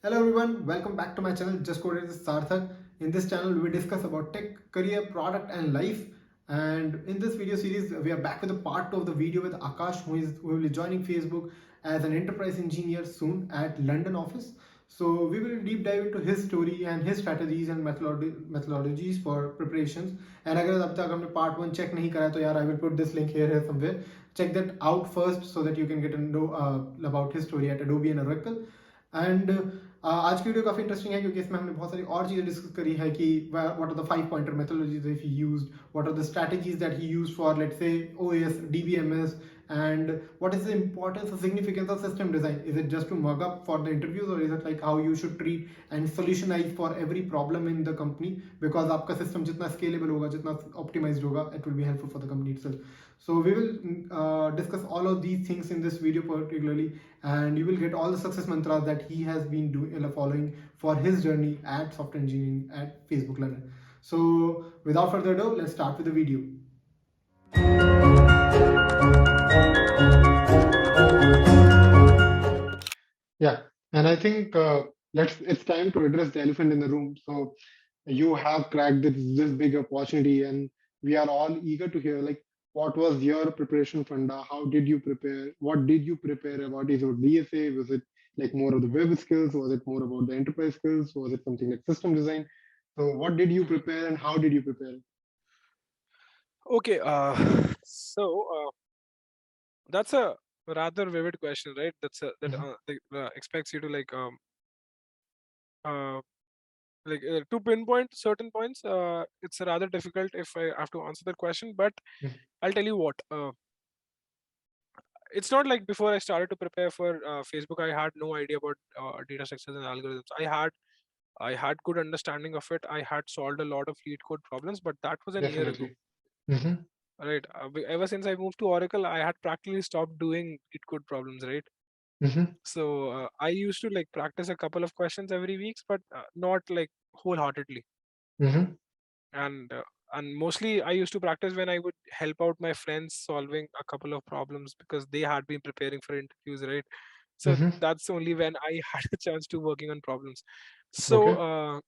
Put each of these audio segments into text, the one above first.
Hello everyone, welcome back to my channel. Just coded is Sarthak. In this channel, we discuss about tech, career, product, and life. And in this video series, we are back with a part 2 of the video with Akash, who will be joining Facebook as an enterprise engineer soon at London office. So we will deep dive into his story and his strategies and methodologies for preparations. And अगर अब तक हमने part 1 check नहीं करा तो यार I will put this link here somewhere. Check that out first so that you can get to know about his story at Adobe and Oracle. And आज की वीडियो काफ़ी इंटरेस्टिंग है क्योंकि इसमें हमने बहुत सारी और चीज़ें डिस्कस करी है कि what are the 5 pointer methodologies if he used, what are the strategies that he used for let's say OS DBMS, and what is the importance or significance of system design. Is it just to mug up for the interviews, or is it like how you should treat and solutionize for every problem in the company? Because आपका system जितना scalable होगा, जितना optimized होगा, it will be helpful for the company itself. So we will discuss all of these things in this video particularly, and you will get all the success mantras that he has been following for his journey at software engineering at Facebook London. So without further ado, let's start with the video. Yeah, and I think it's time to address the elephant in the room. So you have cracked this big opportunity, and we are all eager to hear like what was your preparation funda? How did you prepare? What did you prepare about? Is it DSA? Was it like more of the web skills? Was it more about the enterprise skills? Was it something like system design? So what did you prepare and how did you prepare? Okay, that's a rather vivid question, right? That expects you to to pinpoint certain points. It's rather difficult if I have to answer that question, but I'll tell you what. It's not like before I started to prepare for Facebook, I had no idea about data structures and algorithms. I had good understanding of it. I had solved a lot of lead code problems, but that was a year ago. Right. Ever since I moved to Oracle, I had practically stopped doing lead code problems, right? So I used to like practice a couple of questions every week, but not like wholeheartedly. And mostly I used to practice when I would help out my friends solving a couple of problems because they had been preparing for interviews, right? So that's only when I had a chance to working on problems. So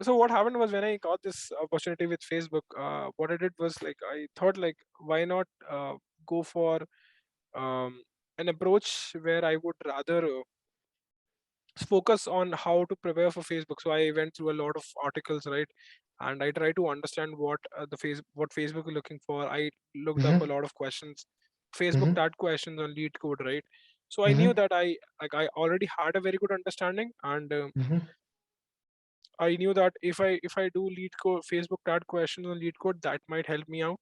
so what happened was when I got this opportunity with Facebook, what I did was like I thought like why not go for an approach where I would rather focus on how to prepare for Facebook. So I went through a lot of articles, right, and I tried to understand what Facebook is looking for. I looked up a lot of questions, Facebook tagged questions on lead code, right. So I knew that I already had a very good understanding, and I knew that if I do lead code Facebook tagged questions on lead code, that might help me out.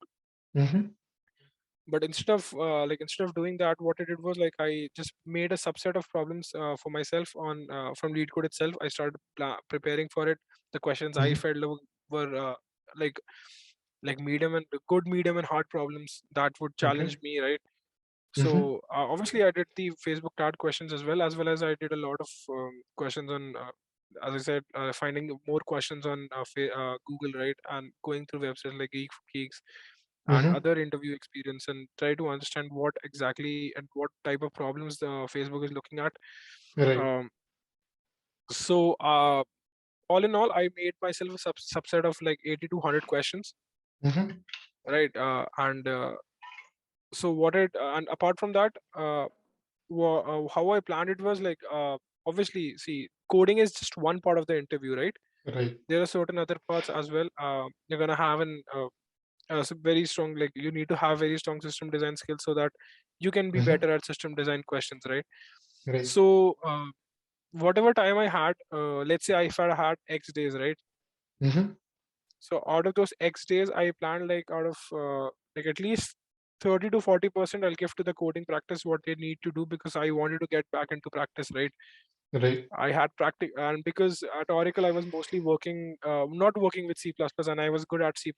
But instead of doing that, what I did was like I just made a subset of problems for myself on from lead code itself. I started preparing for it. The questions I felt were like medium and good, medium and hard problems that would challenge me, right? So obviously I did the Facebook tag questions as well as I did a lot of questions on as I said, finding more questions on Google, right, and going through websites like Geek for Geeks and other interview experience and try to understand what exactly and what type of problems the Facebook is looking at. Right. So all in all, I made myself a subset of like 80 to 100 questions, right? So what it and apart from that, how I planned it was like obviously, see, coding is just one part of the interview, right? Right. There are certain other parts as well. You're gonna have an very strong, like you need to have very strong system design skills so that you can be better at system design questions, right? Right. So whatever time I had, let's say if I had X days, right? So out of those X days, I planned like out of like at least 30 to 40% I'll give to the coding practice what they need to do because I wanted to get back into practice, right? Right. I had practice, and because at Oracle I was mostly working, not working with C++, and I was good at C++.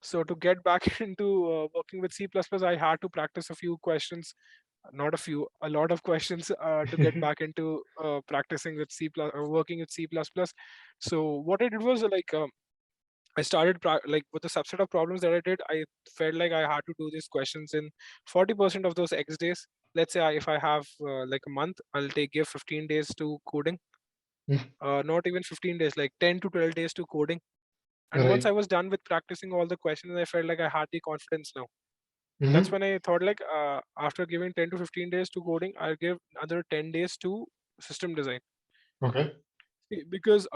So to get back into working with C++, I had to practice a few questions, not a few, a lot of questions to get back into practicing with working with C++. So what I did was like I started like with the subset of problems that I did, I felt like I had to do these questions in 40% of those X days. let's say if I have like a month, I'll give 15 days to coding. Not even 15 days, like 10 to 12 days to coding. And once I was done with practicing all the questions, I felt like I had the confidence now. That's when I thought like after giving 10 to 15 days to coding, I'll give another 10 days to system design. Okay. Because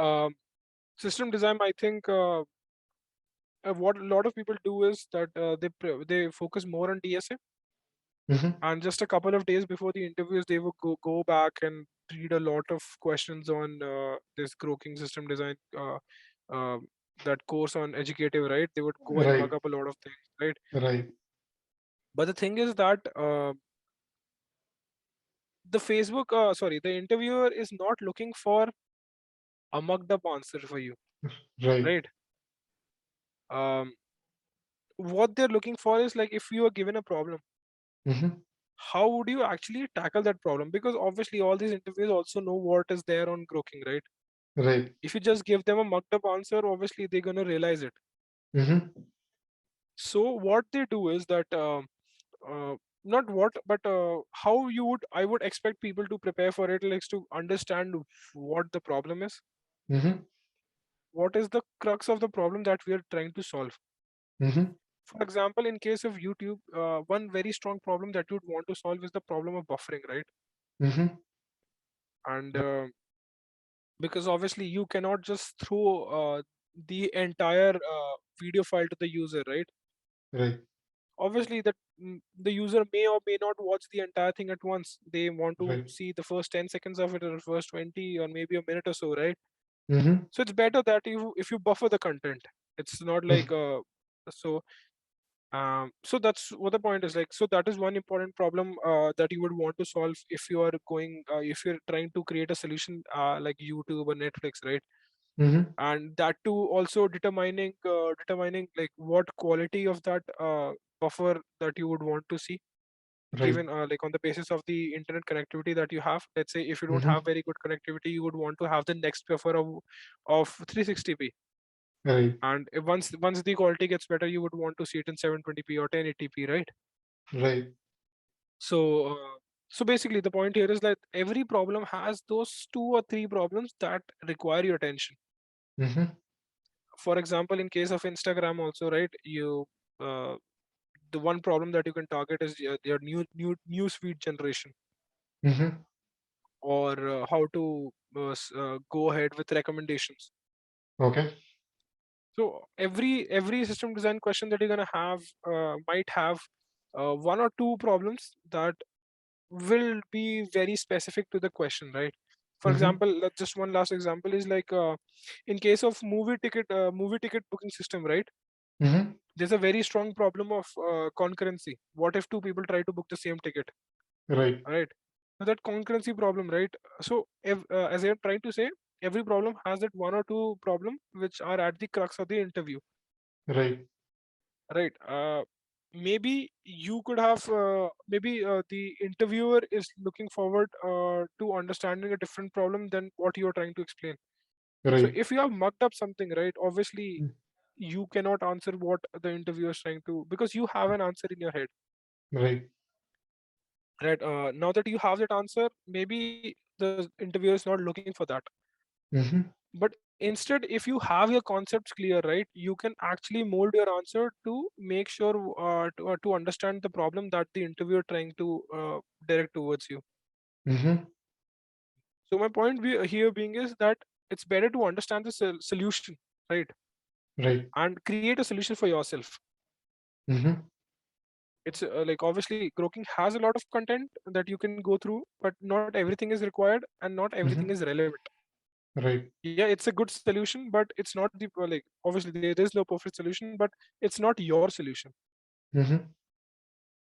system design, I think what a lot of people do is that they focus more on DSA, and just a couple of days before the interviews, they will go back and read a lot of questions on this croaking system design, uh, that course on educative, right? They would go and mug Right. up a lot of things, right? Right. But the thing is that the interviewer is not looking for a mugged up answer for you, Right. right? um, what they're looking for is like, if you are given a problem, how would you actually tackle that problem? Because obviously all these interviews also know what is there on croaking, right? Right. If you just give them a mucked up answer, obviously they're going to realize it. So what they do is that uh, not what but how I would expect people to prepare for it, like to understand what the problem is, what is the crux of the problem that we are trying to solve. For example, in case of YouTube, one very strong problem that you'd want to solve is the problem of buffering, right? And because obviously you cannot just throw the entire video file to the user, right? Right. Obviously that the user may or may not watch the entire thing at once. They want to Right. see the first 10 seconds of it, or the first 20, or maybe a minute or so, right? Mm-hmm. So it's better that if you buffer the content. It's not like so so that's what the point is, like, so that is one important problem that you would want to solve if you are going if you're trying to create a solution like YouTube or Netflix, right? And that too also determining like what quality of that buffer that you would want to see, Right. given like on the basis of the internet connectivity that you have. Let's say if you don't have Mm-hmm. very good connectivity, you would want to have the next buffer of 360p. Right. And if once the quality gets better, you would want to see it in 720p or 1080p, right? Right. So so basically the point here is that every problem has those two or three problems that require your attention. Mm-hmm. For example, in case of Instagram also, right, you uh, the one problem that you can target is your news feed generation, Mm-hmm. or how to go ahead with recommendations. Okay. So every system design question that you're going to have might have one or two problems that will be very specific to the question, right? For Mm-hmm. example, just one last example is like in case of movie ticket booking system, right? Mm-hmm. There's a very strong problem of concurrency. What if two people try to book the same ticket, Right. right? So that concurrency problem, right? So as I'm trying to say, every problem has that one or two problem which are at the crux of the interview, Right. right? Maybe you could have maybe the interviewer is looking forward to understanding a different problem than what you're trying to explain. So Right. if you have mucked up something, right, obviously you cannot answer what the interviewer is trying to, because you have an answer in your head, Right. right? Now that you have that answer, maybe the interviewer is not looking for that. Mm-hmm. But instead, if you have your concepts clear, right, you can actually mold your answer to make sure to understand the problem that the interviewer trying to direct towards you. Mm-hmm. So my point here being is that it's better to understand the solution, right, Right. and create a solution for yourself. Mm-hmm. It's like obviously Groking has a lot of content that you can go through, but not everything is required and not everything Mm-hmm. is relevant. Right. Yeah, it's a good solution, but it's not the like obviously there is no perfect solution, but it's not your solution, Mm-hmm.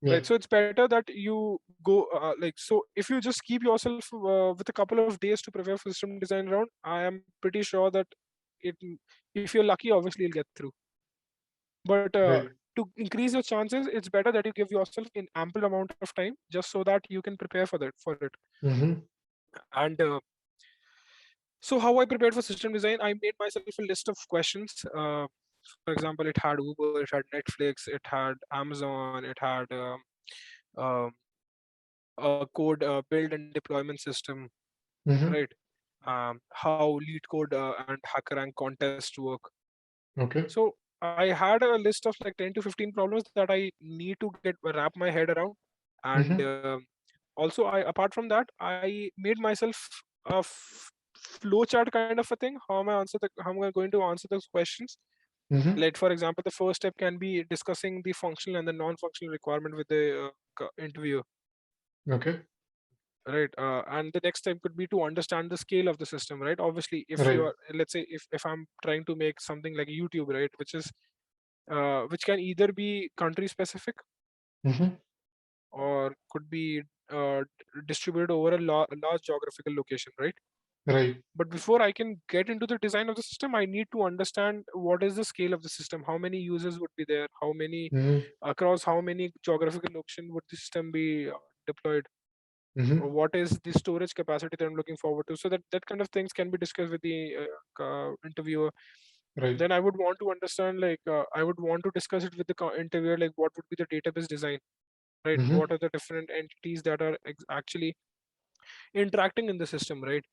Yeah. right? So it's better that you go like, so if you just keep yourself with a couple of days to prepare for system design round, I am pretty sure that it if you're lucky, obviously you'll get through. But Right. to increase your chances, it's better that you give yourself an ample amount of time just so that you can prepare for it. Mm-hmm. And so how I prepared for system design, I made myself a list of questions. For example, it had Uber, it had Netflix, it had Amazon, it had um, code build and deployment system, Mm-hmm. right? How lead code and HackerRank contests work. Okay. So I had a list of like 10 to 15 problems that I need to get wrap my head around, and Mm-hmm. also I apart from that I made myself a flowchart kind of a thing. How am I going to answer those questions? Mm-hmm. Like for example, the first step can be discussing the functional and the non-functional requirement with the interviewer, Okay. right? And the next step could be to understand the scale of the system, right? Obviously, if you Right. are, let's say, if I'm trying to make something like YouTube, right, which can either be country specific Mm-hmm. or could be distributed over a large geographical location, right? Right. But before I can get into the design of the system, I need to understand what is the scale of the system, how many users would be there, how many Mm-hmm. across how many geographical location would the system be deployed, or Mm-hmm. what is the storage capacity that I'm looking forward to. So that that kind of things can be discussed with the interviewer. Right. Then I would want to understand, like, I would want to discuss it with the interviewer, like, what would be the database design, right? Mm-hmm. What are the different entities that are actually interacting in the system, right?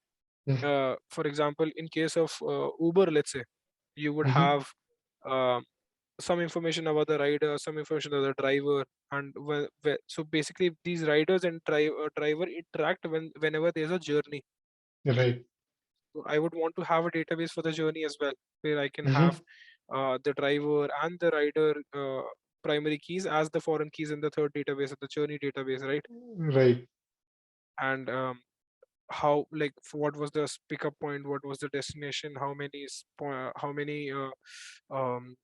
For example, in case of Uber, let's say, you would Mm-hmm. have uh, some information about the rider, some information about the driver, and so basically these riders and driver interact whenever there's a journey. Right. So I would want to have a database for the journey as well, where I can have Mm-hmm. the driver and the rider primary keys as the foreign keys in the third database, the journey database, right? Right. And how, like, what was the pickup point, what was the destination, how many um,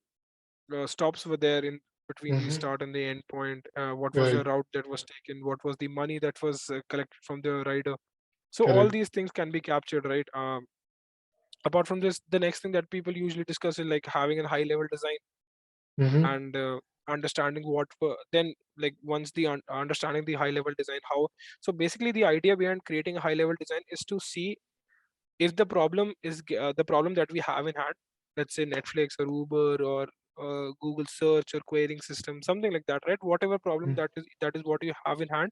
stops were there in between the Mm-hmm. start and the end point, what was the Right. route that was taken, what was the money that was collected from the rider. So all Correct. these things can be captured, right? Apart from this, the next thing that people usually discuss is like having a high level design Mm-hmm. and understanding then, like, once the understanding the high level design, how. So basically the idea behind creating a high level design is to see if the problem is the problem that we have in hand, let's say Netflix or Uber or Google search or querying system, something like that, right? Whatever problem Mm. that is what you have in hand,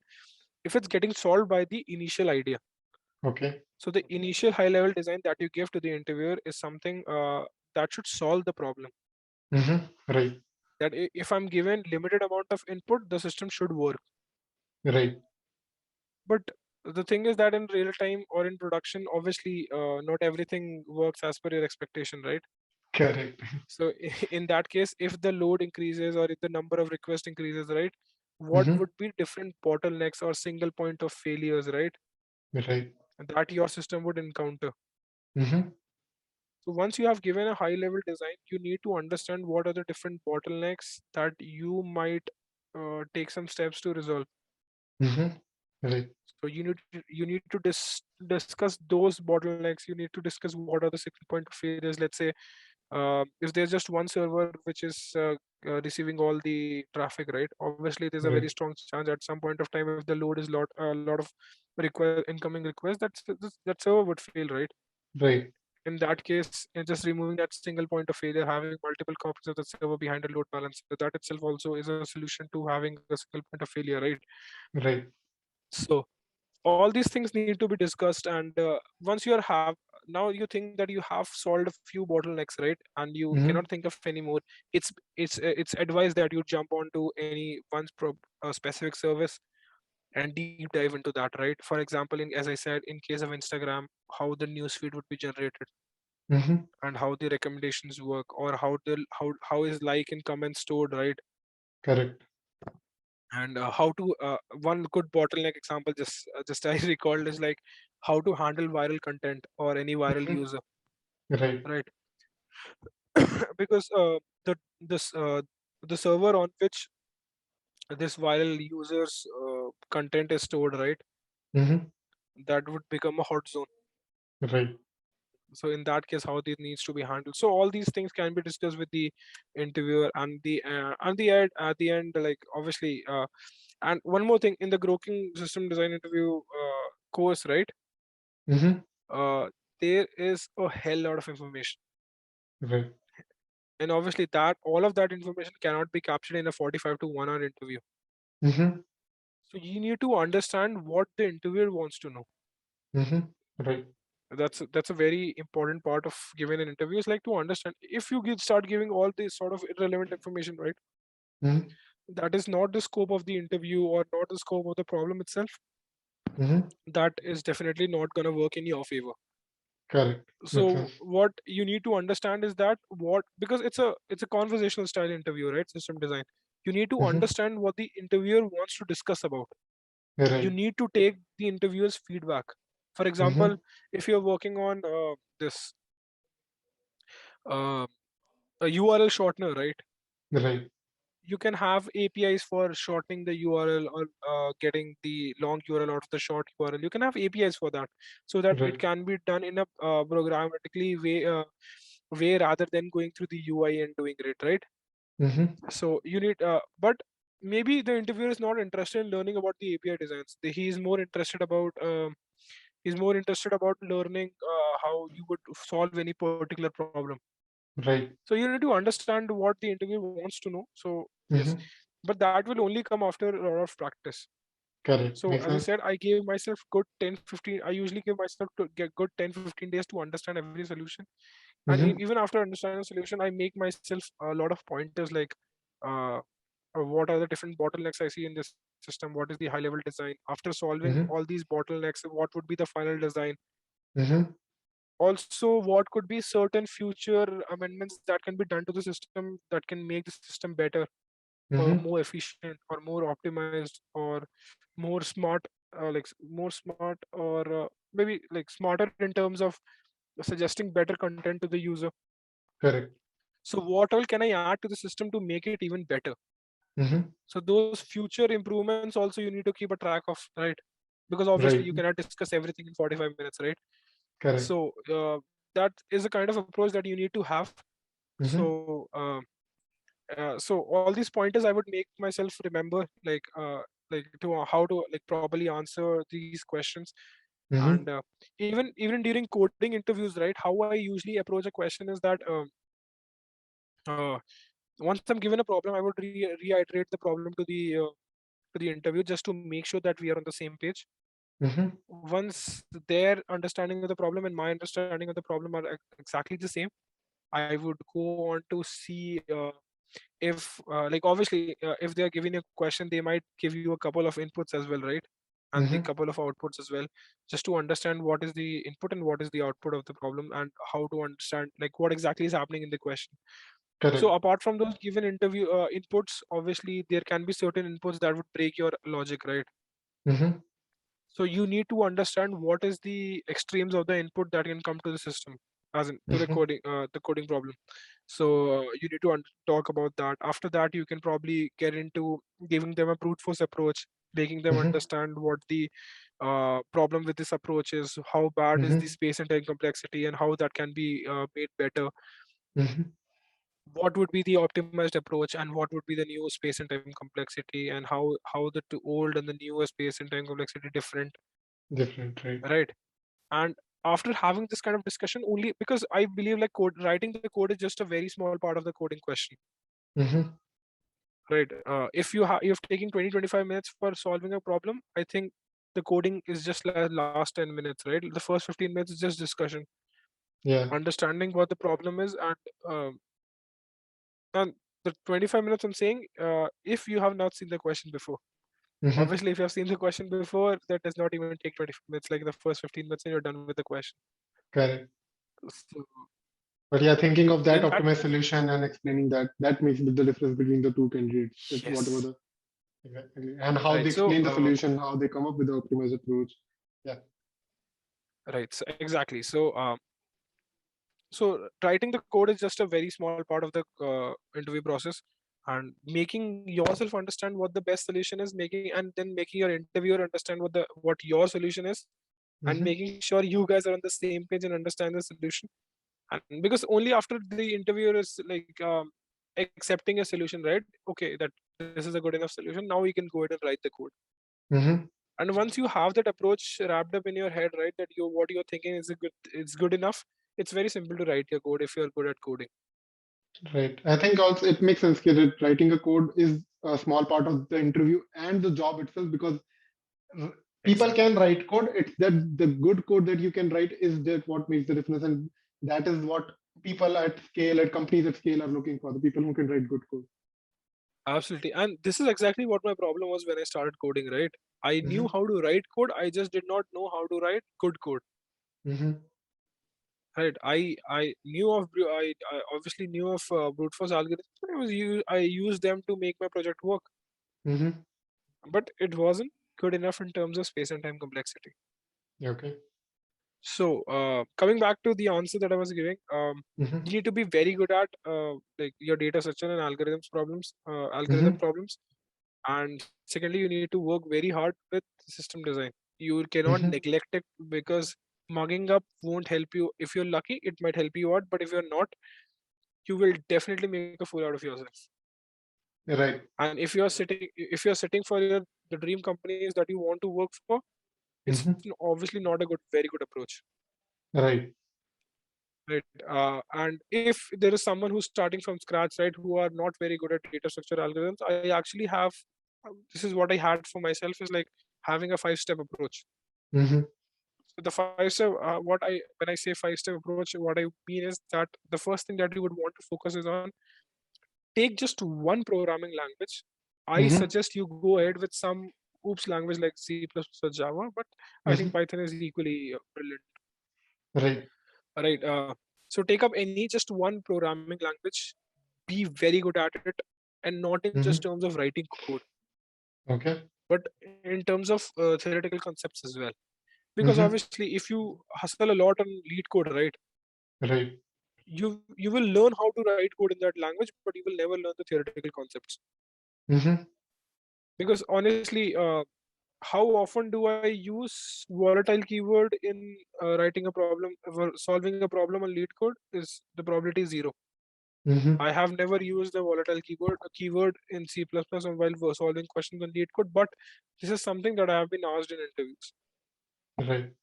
if it's getting solved by the initial idea. Okay. So the initial high level design that you give to the interviewer is something that should solve the problem. Mm-hmm. Right. That if I'm given limited amount of input, the system should work. Right. But the thing is that in real time or in production, obviously not everything works as per your expectation, right? Correct. So in that case, if the load increases or if the number of requests increases, right, what Mm-hmm. would be different bottlenecks or single point of failures, right, Right. that your system would encounter. Mm-hmm. So once you have given a high level design, you need to understand what are the different bottlenecks that you might take some steps to resolve. Mm-hmm. Right. So you need to discuss those bottlenecks. You need to discuss what are the single point of failures. Let's say if there's just one server which is receiving all the traffic, right? Obviously, there's a very Right. strong chance at some point of time, if the load is a lot of incoming requests, that server would fail, right? Right. In that case, just removing that single point of failure, having multiple copies of the server behind a load balancer, that itself also is a solution to having a single point of failure, right? Right. So all these things need to be discussed, and once you are have now you think that you have solved a few bottlenecks, right, and you cannot Mm-hmm. think of any more. It's advised that you jump onto any specific service and deep dive into that, right? For example, as I said, in case of Instagram, how the news feed would be generated Mm-hmm. and how the recommendations work, or how is like and comment stored, right? Correct. And how to one good bottleneck example, just I recalled, is like how to handle viral content or any viral Mm-hmm. user, Right. right? Because the this the server on which this viral users content is stored, right, Mm-hmm. that would become a hot zone. Right. So in that case, how this needs to be handled. So all these things can be discussed with the interviewer, at the end, like, obviously, and one more thing, in the Groking system design interview course, right, Mm-hmm. uh, there is a hell lot of information, Right. and obviously that all of that information cannot be captured in a 45 to 1 hour interview. Mm-hmm. So you need to understand what the interviewer wants to know. Right. That's a very important part of giving an interview, is like to understand. If you start giving all this sort of irrelevant information, right, Mhm. that is not the scope of the interview or not the scope of the problem itself, Mhm. that is definitely not going to work in your favor. Correct. Makes So sense. what you need to understand is that what, because it's a conversational style interview, right, system design, you need to Mhm. understand what the interviewer wants to discuss about. You Right. need to take the interviewer's feedback. For example, Mhm. if you're working on this uh, a URL shortener, right, Right. you can have APIs for shortening the URL or getting the long URL out of the short URL. You can have APIs for that, so that it Right. can be done in a programmatically way rather than going through the UI and doing it, right? Mhm. So you need, but maybe the interviewer is not interested in learning about the API designs. He is more interested about learning how you would solve any particular problem. Right. So you need to understand what the interviewer wants to know. So yes, Mhm. but that will only come after a lot of practice. Correct. So Makes as I sense. said, I gave myself good 10-15. I usually give myself to get good 10-15 days to understand every solution. And Mhm. even after understanding the solution, I make myself a lot of pointers, like uh, what are the different bottlenecks I see in this system, what is the high level design, after solving all Mhm. these bottlenecks, what would be the final design. Mhm. Also, what could be certain future amendments that can be done to the system that can make the system better or Mhm. more efficient or more optimized or more smart, more smart, or maybe like smarter in terms of suggesting better content to the user. Correct. So what all can I add to the system to make it even better? Mhm. So those future improvements also you need to keep a track of, right? Because obviously you Right. cannot discuss everything in 45 minutes, right? Correct. So that is a kind of approach that you need to have. Mhm. So so all these pointers I would make myself remember, like to how to like properly answer these questions. And Mhm. even during coding interviews, right, how I usually approach a question is that uh, once I'm given a problem, I would reiterate the problem to the interview, just to make sure that we are on the same page. Mhm. Once their understanding of the problem and my understanding of the problem are exactly the same, I would go on to see if like obviously if they are giving a question, they might give you a couple of inputs as well, right, and the Mhm. couple of outputs as well, just to understand what is the input and what is the output of the problem, and how to understand like what exactly is happening in the question. So Correct. apart from those given interview inputs, obviously there can be certain inputs that would break your logic, right? Mhm. So you need to understand what is the extremes of the input that can come to the system, as in to Mhm. the coding problem. So you need to talk about that. After that, you can probably get into giving them a brute force approach, making them Mhm. understand what the problem with this approach is, how bad is the Mhm. space and time complexity, and how that can be made better. Mhm. What would be the optimized approach, and what would be the new space and time complexity, and how the old and the newer space and time complexity different, Different. Right. right? And after having this kind of discussion, only because I believe like code writing the code is just a very small part of the coding question, Mhm. right? If you've taken 20-25 minutes for solving a problem, I think the coding is just last 10 minutes, right? The first 15 minutes is just discussion, Yeah. understanding what the problem is, and the 25 minutes I'm saying, if you have not seen the question before. Mhm. Obviously, if you have seen the question before, that does not even take 20 minutes, like the first 15 minutes and you're done with the question. Correct. So But yeah, thinking of that in that, optimized solution and explaining that, that makes the difference between the two candidates. That whatever yes, the exactly, and how they right. So explain the solution, how they come up with the optimized approach. Yeah. right, so exactly. So writing the code is just a very small part of the interview process, and making yourself understand what the best solution is, making and then making your interviewer understand what your solution is, and Mm-hmm. making sure you guys are on the same page and understand the solution. And because only after the interviewer is like accepting a solution, right, okay, that this is a good enough solution, now you can go ahead and write the code. Mm-hmm. And once you have that approach wrapped up in your head, right, that you what you're thinking is it's good enough, it's very simple to write your code if you're good at coding. Right. I think also it makes sense that writing a code is a small part of the interview and the job itself, because people can write code. It's that the good code that you can write is that what makes the difference, and that is what people at scale, at companies at scale, are looking for, the people who can write good code. Absolutely. And this is exactly what my problem was when I started coding, right? I knew how to write code, I just did not know how to write good code. Right. I knew of I obviously knew of brute force algorithms. I used them to make my project work, but it wasn't good enough in terms of space and time complexity. Okay. So coming back to the answer that I was giving, you need to be very good at like your data structure and algorithm problems. And secondly, you need to work very hard with system design. You cannot neglect it, because mugging up won't help you. If you're lucky, it might help you out, but if you're not, you will definitely make a fool out of yourself. Right. And if you're sitting for the dream companies that you want to work for, it's obviously not a very good approach. Right. Right. And if there is someone who's starting from scratch, right, who are not very good at data structure algorithms, I actually have, this is what I had for myself, is like having a 5-step approach. So the 5-step, when I say 5-step approach, what I mean is that the first thing that you would want to focus is on, take just one programming language. I suggest you go ahead with some oops language like C++ or Java, but I think Python is equally brilliant. Right. Right. So take up just one programming language, be very good at it, and not in just terms of writing code, Okay. but in terms of theoretical concepts as well. Because obviously, if you hustle a lot on lead code, right, Right. you will learn how to write code in that language, but you will never learn the theoretical concepts. Because honestly, how often do I use volatile keyword in writing a problem, solving a problem on lead code? Is the probability 0. I have never used the volatile keyword in C++ while solving questions on lead code, but this is something that I have been asked in interviews. Right.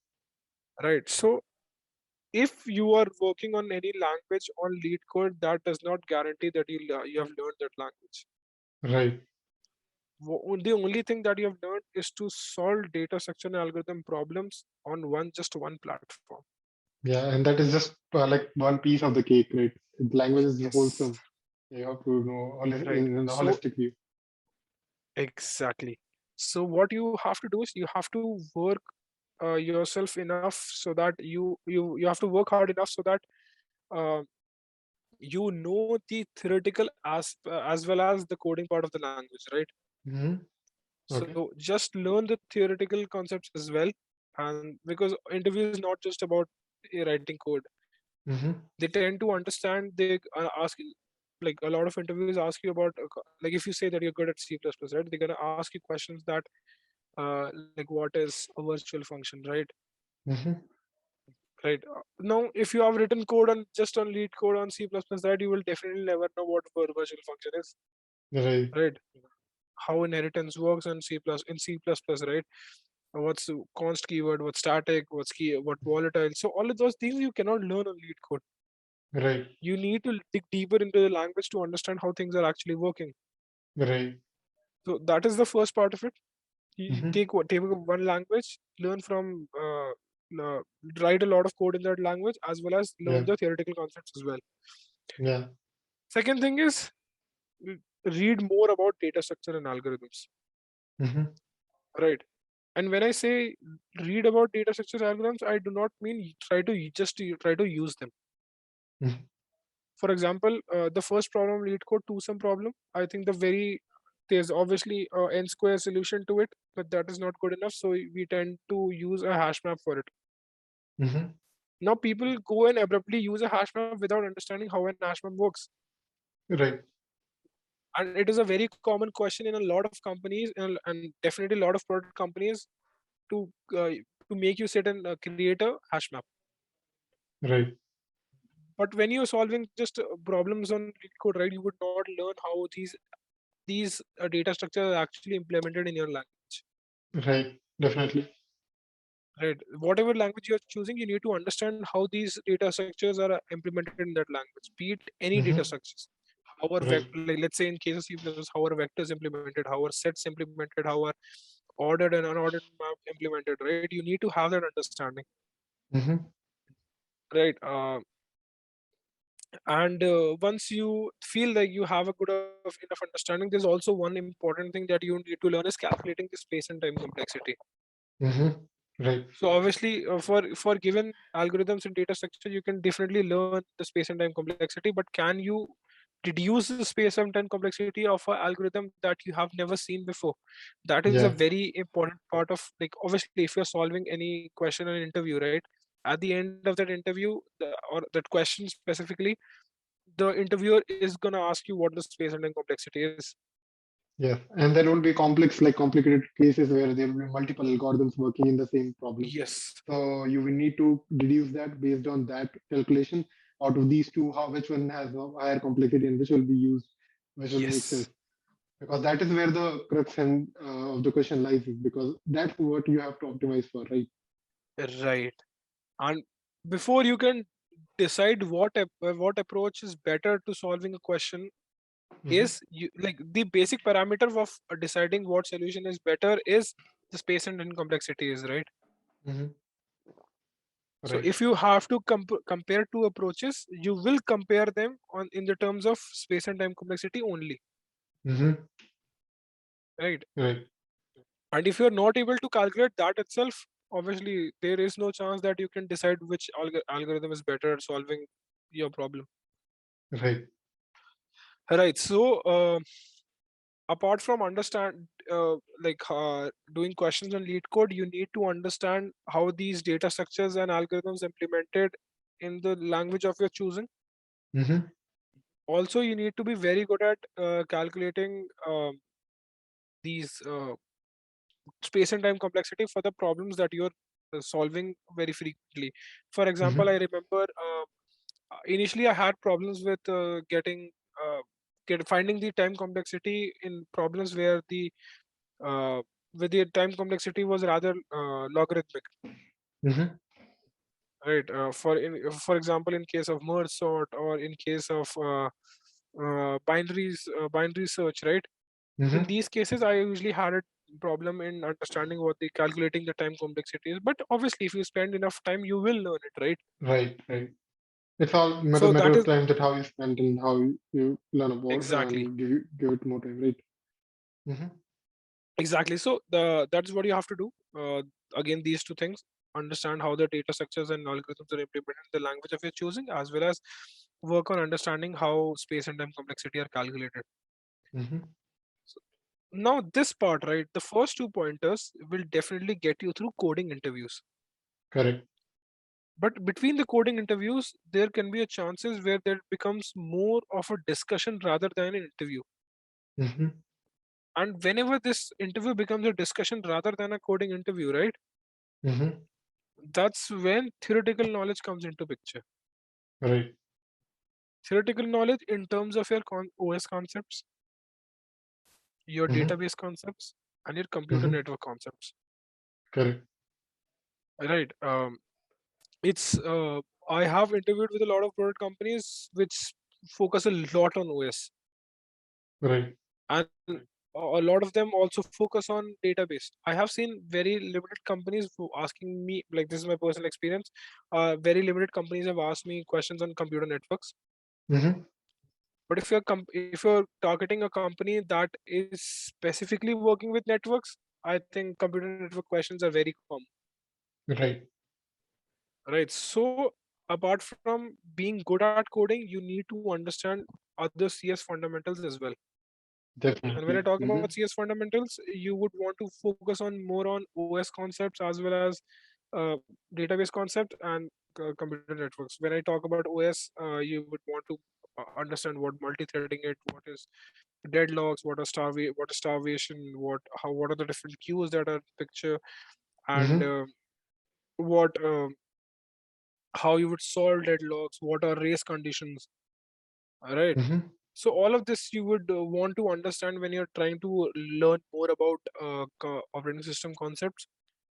Right. So if you are working on any language on lead code, that does not guarantee that you have learned that language. Right. The only thing that you have learned is to solve data structure and algorithm problems on just one platform. Yeah, and that is just like one piece of the cake, right? The language is Yes. wholesome. You have to know Right. in a So holistic view. exactly. So what you have to do is you have to work yourself enough so that you have to work hard enough so that uh, you know the theoretical as well as the coding part of the language, right? Okay. So just learn the theoretical concepts as well, and because interview is not just about writing code. They tend to understand. They ask, like a lot of interviews ask you about like if you say that you're good at C++, right? They're gonna ask you questions that like what is a virtual function, right? Right. Now, if you have written code on just on lead code on C++, right, you will definitely never know what virtual function is, Right. right? How inheritance works on in C++, right? What's the const keyword, what's static, what volatile. So all of those things you cannot learn on lead code. Right. You need to dig deeper into the language to understand how things are actually working. Right. So that is the first part of it. You take one language, learn from uh, write a lot of code in that language, as well as learn Yeah. the theoretical concepts as well. Yeah. Second thing is read more about data structure and algorithms, right? And when I say read about data structure algorithms, I do not mean try to use them. For example, the first problem, lead code two sum problem, I think there's obviously a n square solution to it, but that is not good enough, so we tend to use a hash map for it. Now people go and abruptly use a hash map without understanding how an hash map works. Right. And it is a very common question in a lot of companies, and definitely a lot of product companies, to uh, to make you sit and create a hash map. Right. But when you're solving just problems on lead code, right, you would not learn how these data structures are actually implemented in your language. Right. Definitely. Right. Whatever language you're choosing, you need to understand how these data structures are implemented in that language, be it any data structures. how are Right. like let's say in case of C++, how are vectors implemented, how are sets implemented, how are ordered and unordered map implemented, right? You need to have that understanding, Mm-hmm. right? And once you feel like you have a good enough understanding, there's also one important thing that you need to learn is calculating the space and time complexity. Mm-hmm. Right. So obviously, for given algorithms and data structure, you can definitely learn the space and time complexity. But can you reduce the space and time complexity of an algorithm that you have never seen before? That is a Yeah. very important part of, like, obviously if you're solving any question in an interview, right? At the end of that interview, or that question specifically, the interviewer is gonna ask you what the space and time complexity is. Yes. And there will be complicated cases where there will be multiple algorithms working in the same problem. Yes. So you will need to deduce that based on that calculation out of these two, how which one has a higher complexity and which will be used, which will make Yes. sense. Because that is where the crux and of the question lies, is because that's what you have to optimize for, right? Right. And before you can decide what approach is better to solving a question, Mm-hmm. is you like the basic parameter of deciding what solution is better is the space and complexity is, right? Mm-hmm. So Right. if you have to compare two approaches, you will compare them on in the terms of space and time complexity only, Mm-hmm. right? Right. And if you're not able to calculate that itself, obviously there is no chance that you can decide which algorithm is better at solving your problem. Right. Right. So apart from understand doing questions on lead code, you need to understand how these data structures and algorithms implemented in the language of your choosing. Mm-hmm. Also, you need to be very good at calculating these space and time complexity for the problems that you're solving very frequently. For example, Mm-hmm. I remember initially I had problems with finding the time complexity in problems uh, where the time complexity was rather logarithmic, Mm-hmm. right? For example, in case of merge sort, or in case of binary search, right? In Mm-hmm. these cases, I usually had a problem in understanding what the calculating the time complexity is. But obviously, if you spend enough time, you will learn it, right? Right. Right. It's all So matter that of is time, that how you spend and how you learn about exactly. and give it more time, right? Mm-hmm. Exactly. So that's what you have to do. Again, these two things: understand how the data structures and algorithms are implemented in the language of your choosing, as well as work on understanding how space and time complexity are calculated. Mm-hmm. So now this part, right? The first two pointers will definitely get you through coding interviews. Correct. But between the coding interviews, there can be a chances where there becomes more of a discussion rather than an interview. Mm-hmm. And whenever this interview becomes a discussion rather than a coding interview, right? Mm-hmm. That's when theoretical knowledge comes into picture. Right. Theoretical knowledge in terms of your OS concepts, your Mm-hmm. database concepts, and your computer Mm-hmm. network concepts. Correct. Right. It's I have interviewed with a lot of product companies which focus a lot on OS, Right. and a lot of them also focus on database. I have seen very limited companies who asking me, like, this is my personal experience. Very limited companies have asked me questions on computer networks. Mm-hmm. But if you're targeting a company that is specifically working with networks, I think computer network questions are very common, Right. right? So apart from being good at coding, you need to understand other CS fundamentals as well. And when I Definitely. talk about Mm-hmm. CS fundamentals, you would want to focus on more on OS concepts as well as uh, database concept and computer networks. When I talk about OS, you would want to understand what multi-threading it, what is deadlocks, what is starvation, what are the different queues that are picture, and Mm-hmm. what how you would solve deadlocks, what are race conditions, all right? Mm-hmm. So all of this you would want to understand when you're trying to learn more about operating system concepts.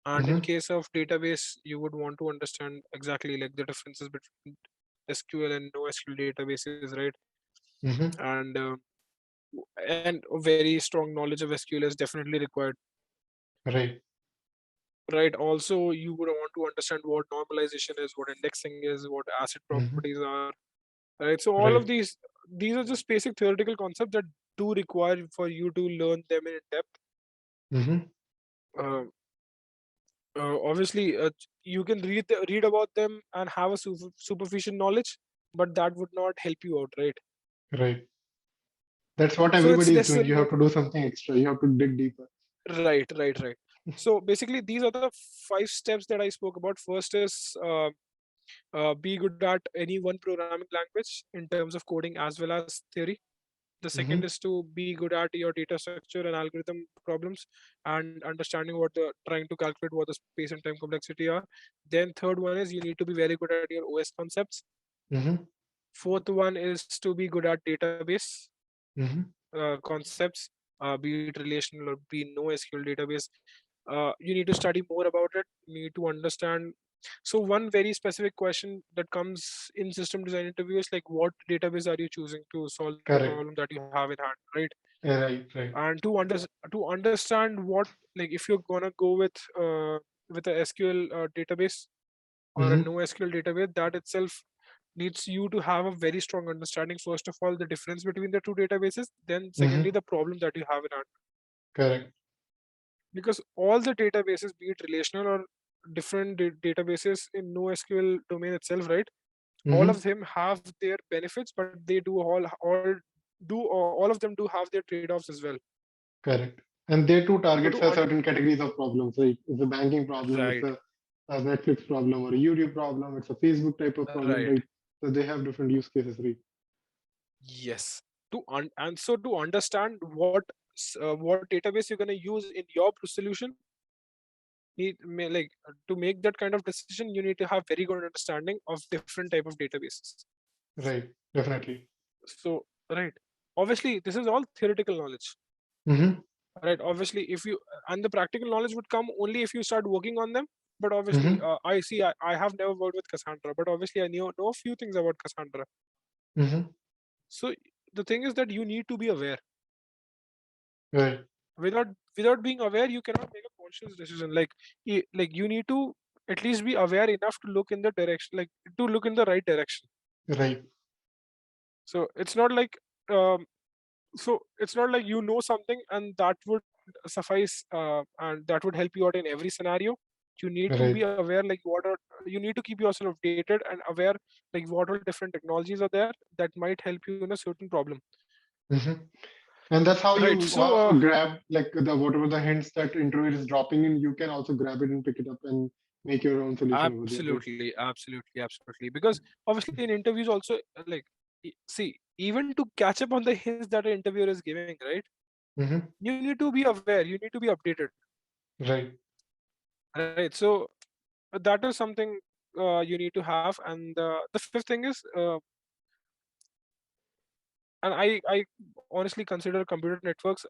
And in Mm-hmm. case of database, you would want to understand exactly like the differences between SQL and NoSQL databases, right? and a very strong knowledge of SQL is definitely required. Right. Right. Also, you would want to understand what normalization is, what indexing is, what asset properties are. Right. So all of Right. these are just basic theoretical concepts that do require for you to learn them in depth. Uh, Obviously, you can read about them and have a superficial knowledge, but that would not help you out, right? Right. That's what So it's everybody is doing. You necessary. have to do something extra. You have to dig deeper. Right. So basically, these are the 5 steps that I spoke about. First is be good at any one programming language in terms of coding as well as theory. The second is to be good at your data structure and algorithm problems and understanding what the trying to calculate what the space and time complexity are. Then third one is you need to be very good at your OS concepts. Fourth one is to be good at database concepts, be it relational or be NoSQL database. You need to study more about it. You need to understand. So one very specific question that comes in system design interviews, like what database are you choosing to solve the Correct. problem that you have in hand, right? Right. And to understand what, like if you're gonna go with a SQL database or a NoSQL database, that itself needs you to have a very strong understanding, first of all, the difference between the two databases, then secondly the problem that you have in hand. Correct. Because all the databases, be it relational or different databases in NoSQL domain itself, right, all of them have their benefits, but they do all of them do have their trade-offs as well. Correct. And they too So target to certain categories of problems. Right. It's a banking problem. It's right a Netflix problem or a YouTube problem. It's a Facebook type of problem. right Right. So they have different use cases. Right. yes, and so to understand what database you're going to use in your solution, like to make that kind of decision, you need to have very good understanding of different type of databases. Right. Definitely. So right, obviously this is all theoretical knowledge, right? Obviously, if you and the practical knowledge would come only if you start working on them. But obviously, I have never worked with Cassandra, but obviously I know a few things about Cassandra. So the thing is that you need to be aware. Right. Without being aware, you cannot make a conscious decision. Like you need to at least be aware enough to look in the direction, like to look in the right direction. Right. So it's not like you know something and that would suffice, and that would help you out in every scenario. You need to be Right. aware, like you need to keep yourself updated and aware, like what all different technologies are there that might help you in a certain problem. And that's how Right. you So grab like the whatever the hints that interviewer is dropping in, you can also grab it and pick it up and make your own solution over there, right? absolutely, because obviously in interviews also, like see, even to catch up on the hints that an interviewer is giving, right, you need to be aware, you need to be updated, Right. right? So that is something you need to have. And the fifth thing is, and I honestly consider computer networks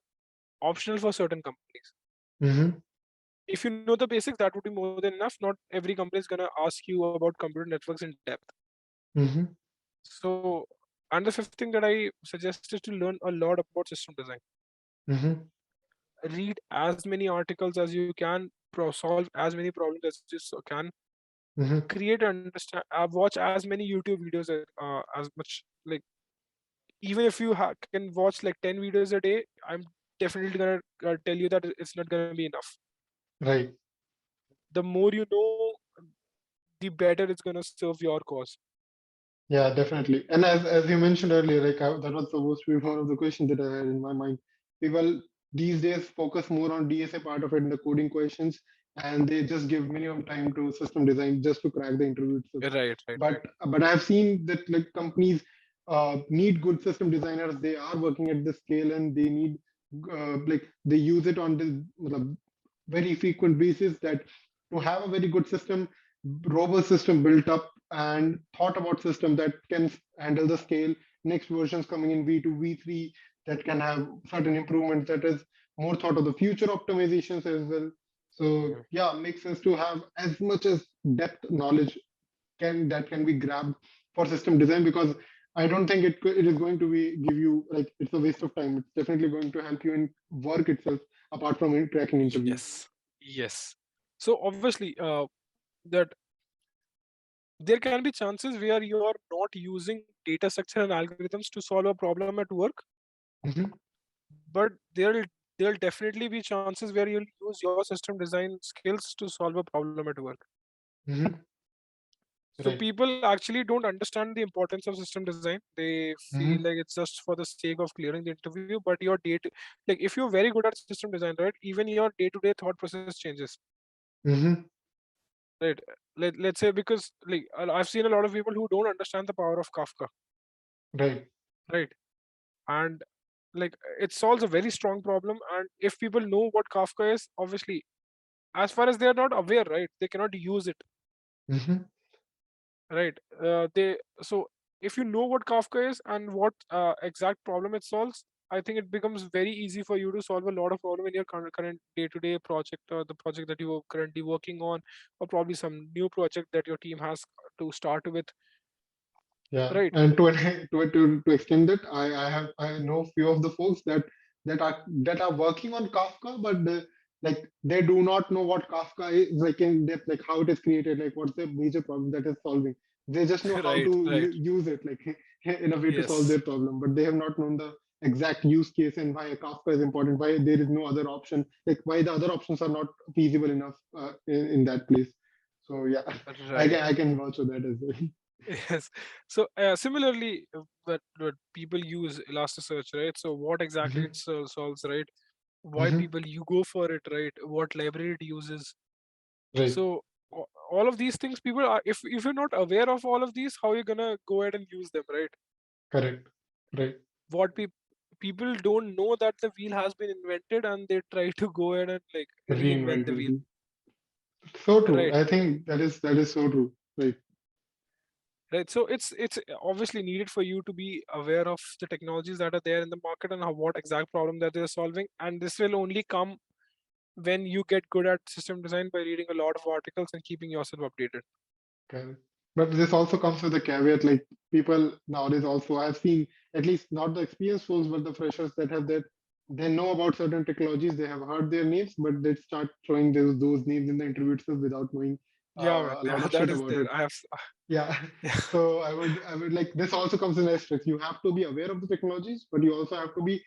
optional for certain companies. If you know the basics, that would be more than enough. Not every company is going to ask you about computer networks in depth. So, and the fifth thing that I suggest is to learn a lot about system design. Read as many articles as you can, solve as many problems as you can, create and understand, watch as many YouTube videos as much, like even if you can watch like 10 videos a day, I'm definitely gonna tell you that it's not gonna be enough. Right. The more you know, the better it's gonna serve your cause. Yeah, definitely. And as you mentioned earlier, like that was supposed to be one of the questions that I had in my mind. People these days focus more on DSA part of it in the coding questions, and they just give minimum time to system design just to crack the interview itself. Right. But I've seen that like companies need good system designers. They are working at the scale, and they need like they use it on the very frequent basis. That to have a very good system, robust system built up and thought about system that can handle the scale, next versions coming in V2 V3 that can have certain improvements, that is more thought of the future optimizations as well. So yeah, makes sense to have as much as depth knowledge can be grabbed for system design, because I don't think it is going to give you like it's a waste of time. It's definitely going to help you in work itself apart from cracking interviews. Yes. So obviously, that there can be chances where you are not using data structure and algorithms to solve a problem at work, Mm-hmm. but there'll definitely be chances where you'll use your system design skills to solve a problem at work. Mm-hmm. So Right. people actually don't understand the importance of system design. They feel Mm-hmm. like it's just for the sake of clearing the interview, but your like if you're very good at system design, right, even your day-to-day thought process changes. Mm-hmm. Right. Let's say, because like I've seen a lot of people who don't understand the power of Kafka, Right. right? And like it solves a very strong problem. And if people know what Kafka is, obviously, as far as they are not aware, right, they cannot use it, Mm-hmm. right? They so if you know what Kafka is and what exact problem it solves, I think it becomes very easy for you to solve a lot of problem in your current day-to-day project, or the project that you are currently working on, or probably some new project that your team has to start with, Yeah, right? and to extend it, I know few of the folks that are working on Kafka, but like they do not know what Kafka is like in depth, like how it is created, like what's the major problem that is solving. They just know how Right, to right. use it, like in a way to solve Yes. their problem, but they have not known the exact use case and why Kafka is important, why there is no other option, like why the other options are not feasible enough in that place. So yeah, Right. I can vouch for that as well. Yes. So similarly, what people use Elasticsearch, right? So what exactly it solves, right? Why Mhm. people you go for it, right? What library it uses. Right. So all of these things, people are, if you're not aware of all of these, how you gonna go ahead and use them, right? Correct. Right. What people don't know that the wheel has been invented, and they try to go ahead and like reinvent Reinvent the the wheel, wheel. So true. right? I think that is so true. Right. Right, so it's obviously needed for you to be aware of the technologies that are there in the market, and what exact problem that they're solving. And this will only come when you get good at system design by reading a lot of articles and keeping yourself updated. Correct. But this also comes with a caveat. Like people nowadays also, I've seen at least not the experienced folks, but the freshers that have that they know about certain technologies. They have heard their names, but they start throwing those names in the interview itself without knowing Yeah, man, a lot yeah, of that shit is about there. it. I have Yeah. yeah. So I would like this also comes in asterisk. You have to be aware of the technologies, but you also have to be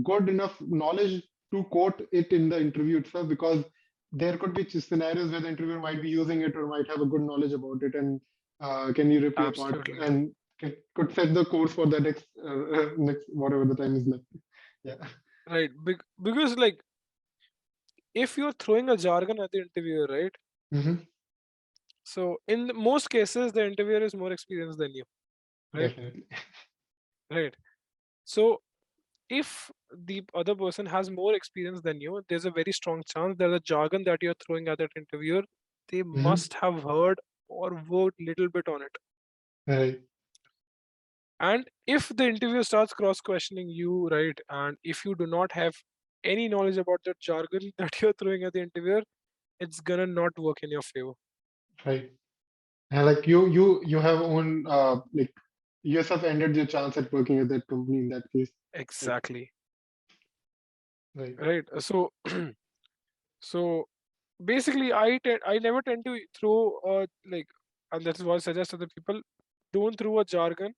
good enough knowledge to quote it in the interview itself, because there could be scenarios where the interviewer might be using it or might have a good knowledge about it, and can you rip your part Absolutely, man. and could set the course for the next whatever the time is left. Yeah. Right, because like if you're throwing a jargon at the interviewer, right? Hmm. So in most cases, the interviewer is more experienced than you, right? Definitely. Right. So if the other person has more experience than you, there's a very strong chance that the jargon that you're throwing at that interviewer, they Hmm. must have heard or worked little bit on it. Right. And if the interviewer starts cross questioning you, right, and if you do not have any knowledge about that jargon that you're throwing at the interviewer, it's gonna not work in your favor. Right. And like you have own like you yourself ended your chance at working at that company in that case. Like Exactly. right. Right. So so basically, I never tend to throw like, and that's what I suggest to the people: don't throw a jargon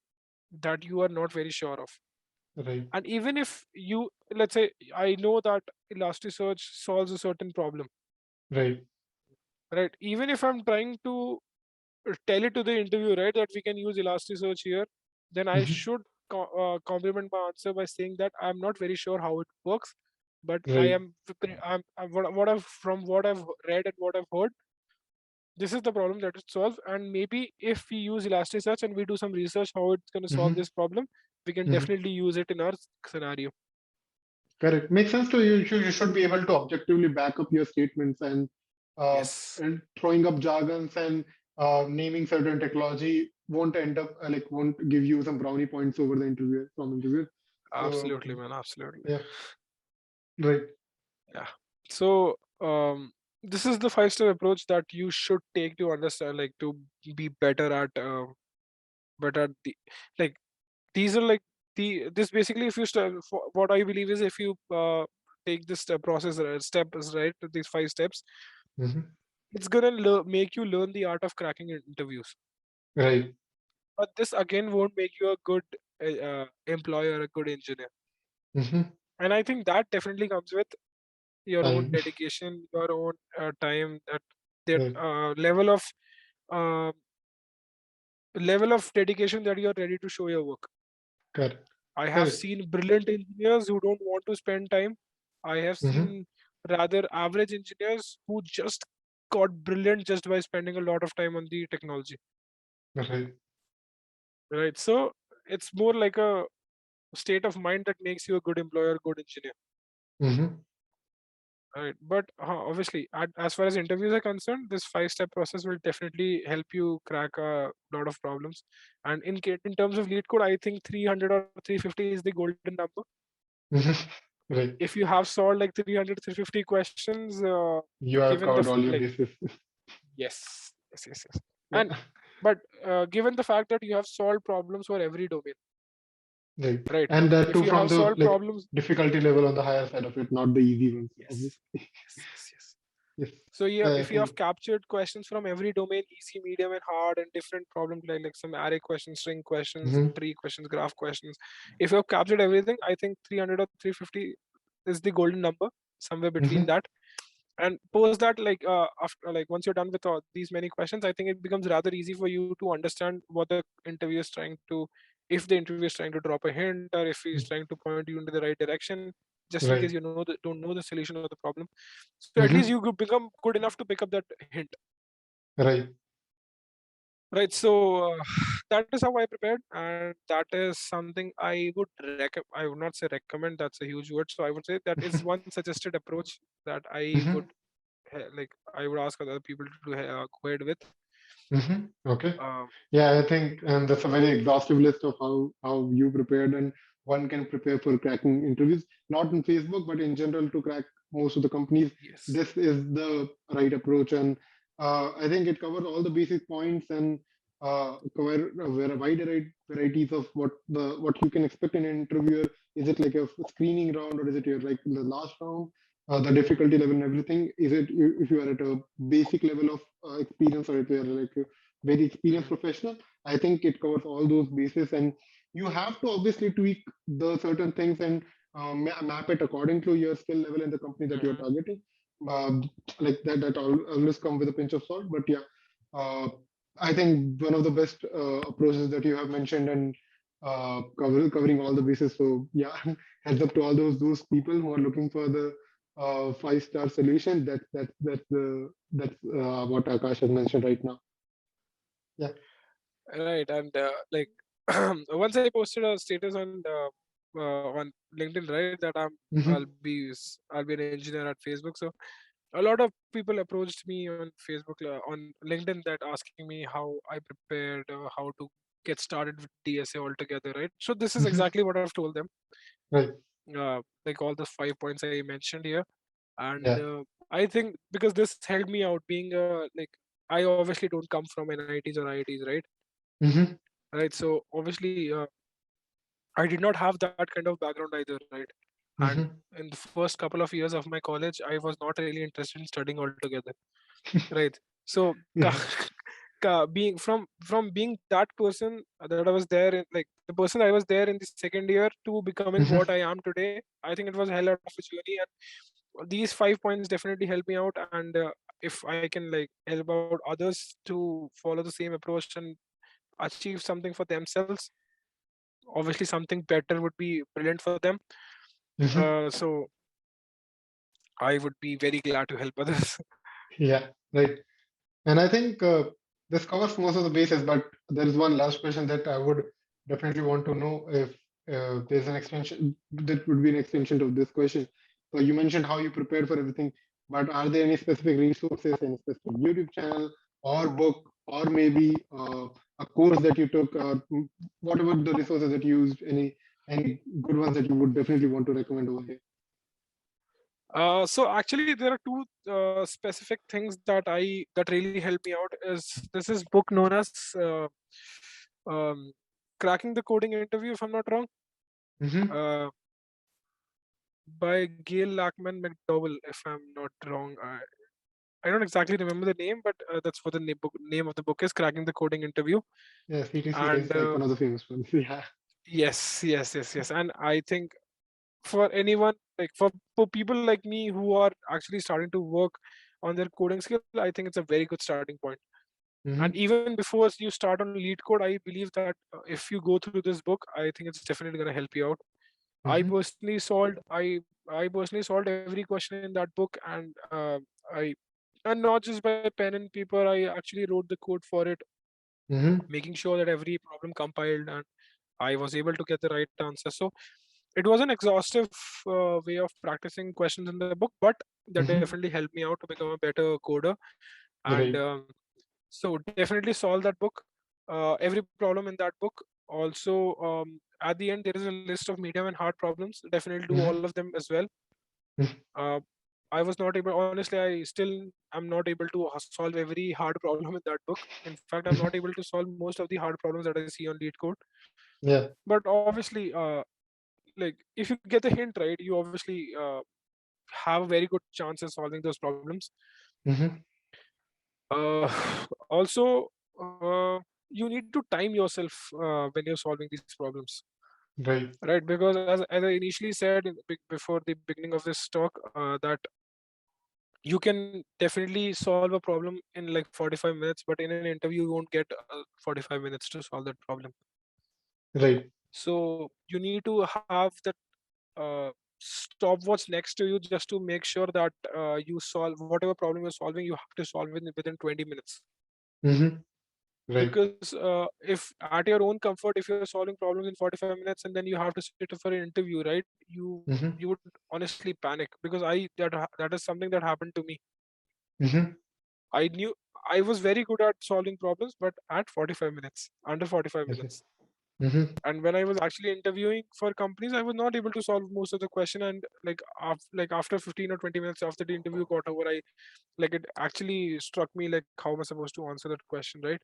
that you are not very sure of. Right. And even if you, let's say, I know that Elasticsearch solves a certain problem, Right. right? Even if I'm trying to tell it to the interview, right, that we can use Elasticsearch here, then I Mhm. should complement my answer by saying that I'm not very sure how it works, but Right. I'm what I've from what I've read and what I've heard, this is the problem that it solves. And maybe if we use Elasticsearch and we do some research how it's going to solve Hmm. this problem, we can Hmm. definitely use it in our scenario. Correct. Makes sense to you. You should be able to objectively back up your statements, Yes, and throwing up jargons and naming certain technology won't end up won't give you some brownie points over the interviewer from interviewer. So absolutely, man, absolutely. yeah. Right. Yeah. So this is the 5-step approach that you should take to understand, like, to be better at the like. these are like this basically, if you what I believe is, if you take this process steps, right, these 5 steps, it's gonna make you learn the art of cracking interviews. Right. But this again won't make you a good employee or a good engineer. And I think that definitely comes with your own Time. dedication, your own time, that Right. uh, level of dedication that you're ready to show your work. Correct. I have Correct. seen brilliant engineers who don't want to spend time. I have seen rather average engineers who just got brilliant just by spending a lot of time on the technology. Right. Right. So it's more like a state of mind that makes you a good employer, good engineer. Right. But obviously, as far as interviews are concerned, this 5-step process will definitely help you crack a lot of problems. And in terms of lead code, I think 300 or 350 is the golden number. Right. If you have solved like 300, 350 questions, You have given the covered all your like, bases. yes. Yeah. And but given the fact that you have solved problems for every domain, Right. right? And that If too you from have the solved problems, difficulty level on the higher side of it, not the easy ones. yes. Obviously. Yes. So yeah, I if you have think. captured questions from every domain, easy, medium, and hard, and different problems like some array questions, string questions, tree questions, graph questions, if you have captured everything, I think 300 or 350 is the golden number, somewhere between that. And post that, like after, like once you're done with all these many questions, I think it becomes rather easy for you to understand what the interviewer is trying to, if the interviewer is trying to drop a hint, or if he's trying to point you into the right direction, just in case Right. you don't know the solution of the problem. So at least you could become good enough to pick up that hint. Right. Right. So that is how I prepared, and that is something I would I would not say recommend. That's a huge word. So I would say that is one suggested approach that I would like. I would ask other people to go ahead with. Okay. Um, Yeah, I think, and that's a very exhaustive list of how you prepared, and one can prepare for cracking interviews, not in Facebook, but in general to crack most of the companies. yes. This is the right approach, and I think it covers all the basic points and cover a wide varieties of what you can expect in an interviewer. Is it like a screening round, or is it your like the last round? The difficulty level and everything. Is it if you are at a basic level of experience, or if you are like a very experienced professional? I think it covers all those bases, and you have to obviously tweak the certain things and map it according to your skill level in the company that you're targeting. Like that always come with a pinch of salt. But yeah, uh, I think one of the best approaches that you have mentioned, and covering all the bases. So yeah, heads up to all those people who are looking for the 5-star solution. That's what Akash has mentioned right now. Yeah. Right. And like once I posted a status on LinkedIn, right, that I'll be an engineer at Facebook. So a lot of people approached me on Facebook, on LinkedIn, that asking me how I prepared, how to get started with DSA altogether, right? So this is exactly what I've told them. Right. Like all the 5 points I mentioned here, and Yeah. I think because this helped me out being like, I obviously don't come from NITs or IITs, right? Right. So obviously, I did not have that kind of background either, right? And in the first couple of years of my college, I was not really interested in studying altogether, right? So Yeah. being from being that person that I was there in, like the person I was there in the second year, to becoming what I am today, I think it was a hell of a journey. And these 5 points definitely help me out. And if I can like help out others to follow the same approach and achieve something for themselves, obviously something better would be brilliant for them. So I would be very glad to help others. Yeah. Right. And I think this covers most of the bases, but there is one last question that I would definitely want to know if there's an extension that would be an extension of this question. So you mentioned how you prepared for everything, but are there any specific resources, any specific YouTube channel or book, or maybe a course that you took, or whatever the resources that you used, any good ones that you would definitely want to recommend over here? So actually, there are two specific things that really help me out. Is this is book known as um, Cracking the Coding Interview, if I'm not wrong, uh, by Gail Lackman McDowell, if I'm not wrong. I don't exactly remember the name, but that's what the name of the book is, Cracking the Coding Interview. Yeah, CTC And is like one of the famous ones. Yeah. yes. And I think for anyone, like for people like me who are actually starting to work on their coding skill, I think it's a very good starting point. And even before you start on lead code, I believe that if you go through this book, I think it's definitely going to help you out. I personally solved I personally solved every question in that book, and I and not just by pen and paper. I actually wrote the code for it, making sure that every problem compiled and I was able to get the right answer. So it was an exhaustive way of practicing questions in the book, but that definitely helped me out to become a better coder. And Right. so definitely solve that book. Every problem in that book. Also, at the end, there is a list of medium and hard problems. Definitely do all of them as well. Uh, I was not able, honestly, I still am not able to solve every hard problem in that book. In fact, I'm not able to solve most of the hard problems that I see on lead code. Yeah. But obviously, like if you get the hint right, you obviously have a very good chance in solving those problems. Uh, also, you need to time yourself when you're solving these problems, Right. right? Because as I initially said before the beginning of this talk, that you can definitely solve a problem in like 45 minutes, but in an interview you won't get 45 minutes to solve that problem. Right. So you need to have that stopwatch next to you just to make sure that you solve whatever problem you're solving. You have to solve it within 20 minutes. Right. Because if at your own comfort, if you're solving problems in 45 minutes and then you have to sit for an interview, right, you would honestly panic, because that is something that happened to me. I knew I was very good at solving problems, but at 45 minutes, under 45 minutes. And when I was actually interviewing for companies, I was not able to solve most of the question. And like after 15 or 20 minutes after the interview got over, it actually struck me like, how am I supposed to answer that question, right?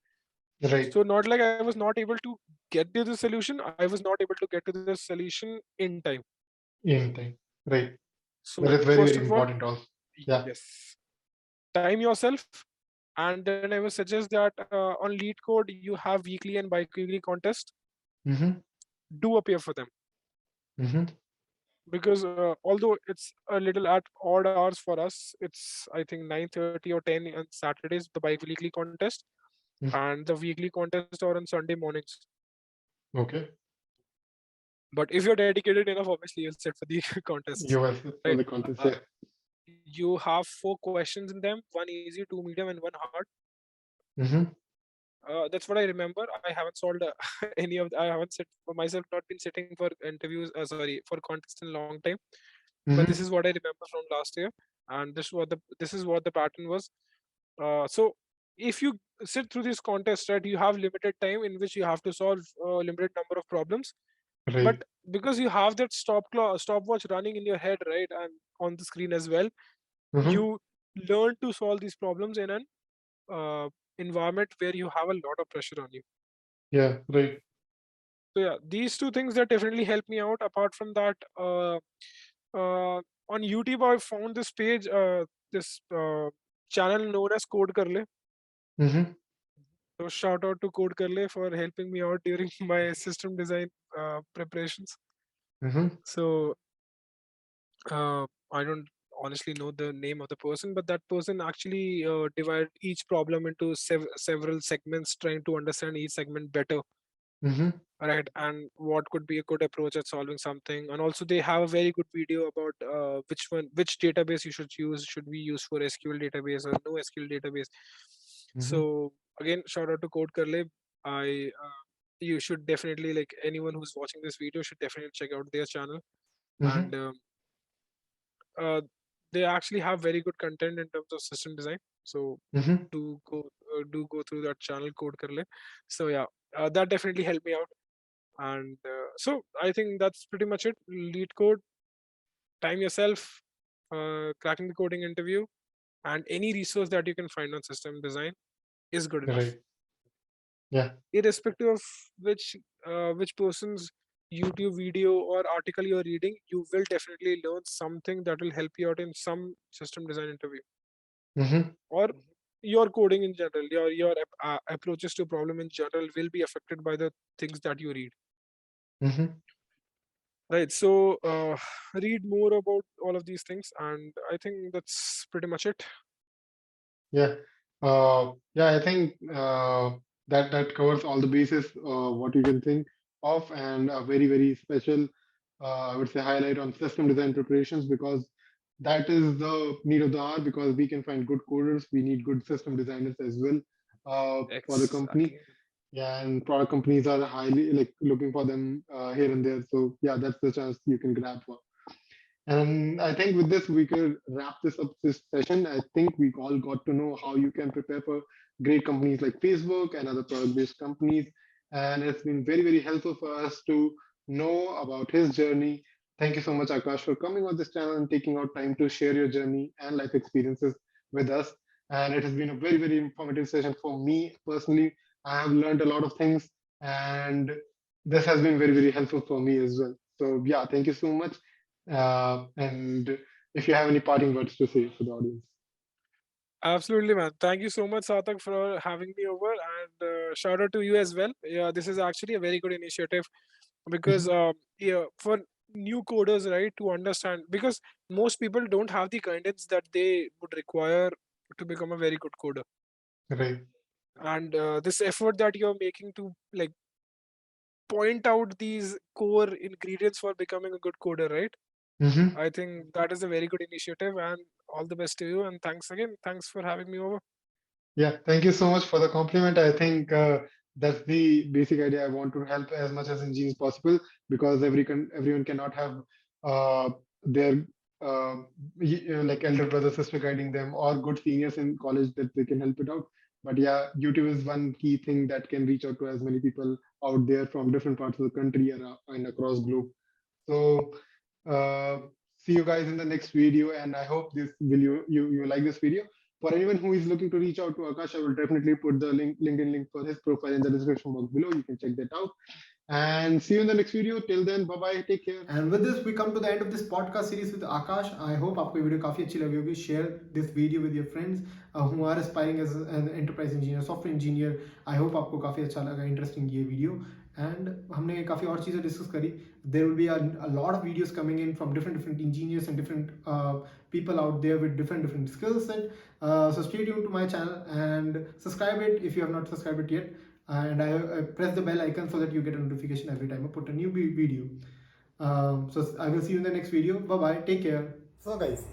Right. So not like I was not able to get to the solution, I was not able to get to the solution in time. In time. Right. That So is very, first very of all, important also. Yeah. yes, time yourself. And then I would suggest that on lead code you have weekly and bi-weekly contest. Do appear for them, because although it's a little at odd hours for us, it's I think 9:30 or 10 on Saturdays, the bi-weekly contest, and the weekly contest are on Sunday mornings. Okay. But if you're dedicated enough, obviously you'll sit for the contests, US for right? the contest. uh, Yeah. you have 4 questions in them, one easy, two medium, and one hard. That's what I remember. I haven't solved any of I haven't sit for myself, not been sitting for interviews, sorry, for contests in a long time. But this is what I remember from last year, and this is what the pattern was. So if you sit through this contest, right, you have limited time in which you have to solve a limited number of problems. But Right. because you have that stopwatch running in your head, right, and on the screen as well, you learn to solve these problems in an uh, environment where you have a lot of pressure on you. Yeah. Right. So yeah, these two things that definitely help me out. Apart from that, on YouTube I found this page, this channel known as Code Karle. So shout out to Code Karle for helping me out during my system design preparations. So I don't honestly know the name of the person, but that person actually divided each problem into several segments, trying to understand each segment better, right? And what could be a good approach at solving something. And also they have a very good video about which database you should use. Should we use for SQL database or no SQL database? So again, shout out to Code Karle. I You should definitely, like, anyone who's watching this video should definitely check out their channel. And uh, they actually have very good content in terms of system design. So do go through that channel, Code Karle. So yeah, that definitely helped me out. And so I think that's pretty much it. Lead code, time yourself, cracking the coding interview, and any resource that you can find on system design is good enough. Right. Yeah. Irrespective of which person's YouTube video or article you're reading, you will definitely learn something that will help you out in some system design interview Mm-hmm. or your coding in general. Your approaches to problem in general will be affected by the things that you read. Mm-hmm. Right. So read more about all of these things, and I think that's pretty much it. Yeah. Yeah, I think that covers all the bases what you can think of, and a very, very special, I would say, highlight on system design preparations, because that is the need of the hour, because we can find good coders, we need good system designers as well for the company. Exactly. Yeah, and product companies are highly like looking for them here and there. So yeah, that's the chance you can grab for. And I think with this, we could wrap this up this session. I think we all got to know how you can prepare for great companies like Facebook and other product-based companies. And it's been very, very helpful for us to know about his journey. Thank you so much, Akash, for coming on this channel and taking out time to share your journey and life experiences with us. And it has been a very, very informative session for me personally. I have learned a lot of things, and this has been very, very helpful for me as well. So yeah, thank you so much. And if you have any parting words to say for the audience. Absolutely, man. Thank you so much, Sarthak, for having me over, and shout out to you as well. Yeah, this is actually a very good initiative because Mhm. yeah, for new coders, right, to understand, because most people don't have the guidance that they would require to become a very good coder, Right. and this effort that you're making to like point out these core ingredients for becoming a good coder, right? Hmm. I think that is a very good initiative, and all the best to you. And thanks again. Thanks for having me over. Yeah, thank you so much for the compliment. I think that's the basic idea. I want to help as much as engineers possible, because everyone cannot have their uh, like elder brother, sister guiding them, or good seniors in college that they can help it out. But yeah, YouTube is one key thing that can reach out to as many people out there from different parts of the country and across globe. So uh, see you guys in the next video, and I hope this will you like this video. For anyone who is looking to reach out to Akash, I will definitely put the LinkedIn link for his profile in the description box below. You can check that out. And see you in the next video. Till then, bye bye. Take care. And with this, we come to the end of this podcast series with Akash. I hope आपको ये video काफ़ी अच्छी लगी होगी. Share this video with your friends who are aspiring as an enterprise engineer, software engineer. I hope आपको काफ़ी अच्छा लगा, interesting ये video. And हमने काफ़ी और चीज़ें discuss करी. There will be a lot of videos coming in from different engineers and different people out there with different skill set. So stay tuned to my channel and subscribe it if you have not subscribed it yet. And I press the bell icon so that you get a notification every time I put a new video. So I will see you in the next video. Bye bye. Take care. So guys,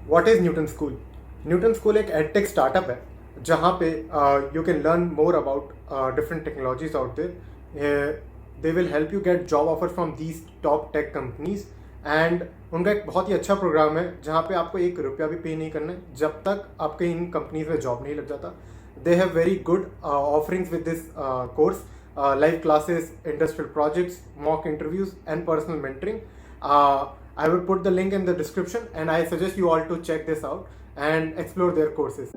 what is Newton School? Newton School एक edtech startup है जहाँ पे you can learn more about different technologies out there. They will help you get job offers from these top tech companies. And उनका एक बहुत ही अच्छा programme है जहाँ पे आपको ₹1 भी पे नहीं करना है जब तक आपके इन कंपनीज में जॉब नहीं लग जाता. They have very good offerings with this course. Live classes, industrial projects, mock interviews, and personal mentoring. I will put the link in the description, and I suggest you all to check this out and explore their courses.